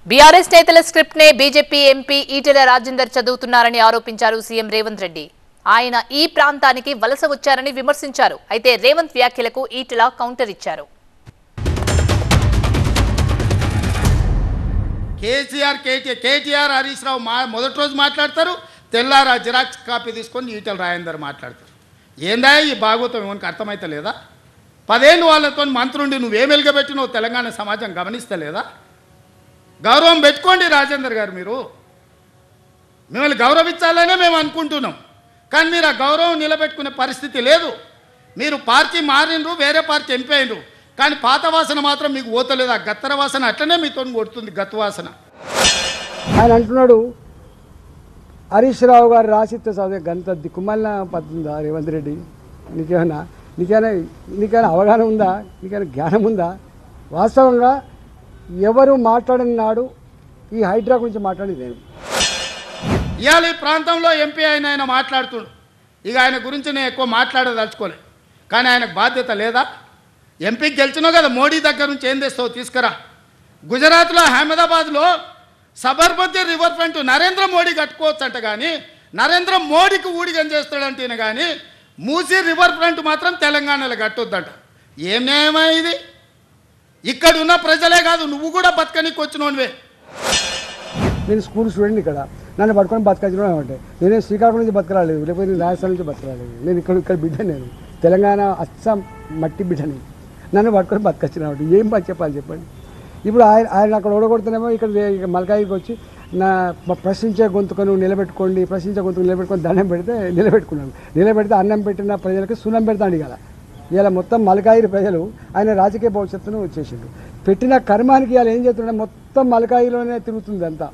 BRS నేతల script నే BJP MP Etela Rajender చదువుతున్నారని ఆరోపించారు సీఎం రేవంత్ రెడ్డి. ఆయన ఈ ప్రాంతానికి వలస వచ్చారని విమర్శించారు. అయితే రేవంత్ వ్యాఖ్యలకు ఈటెల కౌంటర్ ఇచ్చారు. కేటీఆర్ హరీష్ రావు మొదటి రోజు మాట్లాడతారు, తెల్లారా జిరాక్స్ కాపీ తీసుకొని ఈటెల రాజేందర్ మాట్లాడతారు. ఏందా ఈ భాగవతం ఏమనికి అర్థమైతే లేదా? 10 ఏళ్ళు వాళ్ళతో మంత్రుండి నువ్వేం వెలుగబెట్టినో తెలంగాణ సమాజం గమనిస్తలేదా? గౌరవం పెట్టుకోండి రాజేందర్ గారు. మీరు మిమ్మల్ని గౌరవించాలనే మేము అనుకుంటున్నాం, కానీ మీరు ఆ గౌరవం నిలబెట్టుకునే పరిస్థితి లేదు. మీరు పార్టీ మారినరు, వేరే పార్టీ ఎంపీ అయినరు, కానీ పాత వాసన మాత్రం మీకు పోతలేదు. ఆ గత్తర వాసన అట్లనే మీతో కొడుతుంది, గత్తు వాసన. ఆయన అంటున్నాడు హరీష్ రావు గారు రాసిస్తే చదివే గంత దిక్కుమల్న పడుతుందా రేవంత్ రెడ్డి? నీకైనా అవగాహన ఉందా? నీకైనా జ్ఞానం ఉందా? వాస్తవంగా ఎవరు మాట్లాడిన నాడు ఈ హైడ్రా గురించి మాట్లాడేది నేను. ఇవాళ ఈ ప్రాంతంలో ఎంపీ ఆయన మాట్లాడుతుడు. ఇక ఆయన గురించి నేను ఎక్కువ మాట్లాడదలుచుకోలే, కానీ ఆయనకు బాధ్యత లేదా? ఎంపీకి గెలిచినావు కదా, మోడీ దగ్గర నుంచి ఏం తెస్తావు తీసుకురా. గుజరాత్లో అహ్మదాబాద్లో సబర్మతి రివర్ ఫ్రంట్ నరేంద్ర మోడీ కట్టుకోవచ్చు అంట, కానీ నరేంద్ర మోడీకి ఊడిగం చేస్తాడంటేనే కానీ మూసీ రివర్ ఫ్రంట్ మాత్రం తెలంగాణలో కట్టొద్దంట. ఏం న్యాయమా ఇది? ఇక్కడ ఉన్న ప్రజలే కాదు, నువ్వు కూడా బతకనికి వచ్చినోనివే. నేను స్కూల్ స్టూడెంట్, ఇక్కడ నన్ను పట్టుకొని బతకచ్చినా అంటే నేనే శ్రీకాకుళం నుంచి బతకరాలేదు, లేకపోతే నేను రాజస్థాన్ నుంచి బతకరాలేదు. నేను ఇక్కడ బిడ్డ, నేను తెలంగాణ అస్సాం మట్టి బిడ్డని. నన్ను పట్టుకొని బతకచ్చినా అంటే ఏం చెప్పాలి చెప్పండి. ఇప్పుడు ఆయన అక్కడ ఓడగొడుతున్నామో, ఇక్కడ మల్కాయికి వచ్చి నా ప్రశ్నించే గొంతుకను నిలబెట్టుకోండి, ప్రశ్నించే గొంతుకు నిలబెట్టుకొని దండం పెడితే నిలబెట్టుకున్నాను. నిలబెడితే అన్నం పెట్టిన ప్రజలకు సున్నం పెడతాను. ఇలా మొత్తం మల్కాయిరి ప్రజలు ఆయన రాజకీయ భవిష్యత్తును చేసిండు. పెట్టిన కర్మానికి ఇలా ఏం చేస్తున్నాడు, మొత్తం మల్కాయిలోనే తిరుగుతుంది అంతా.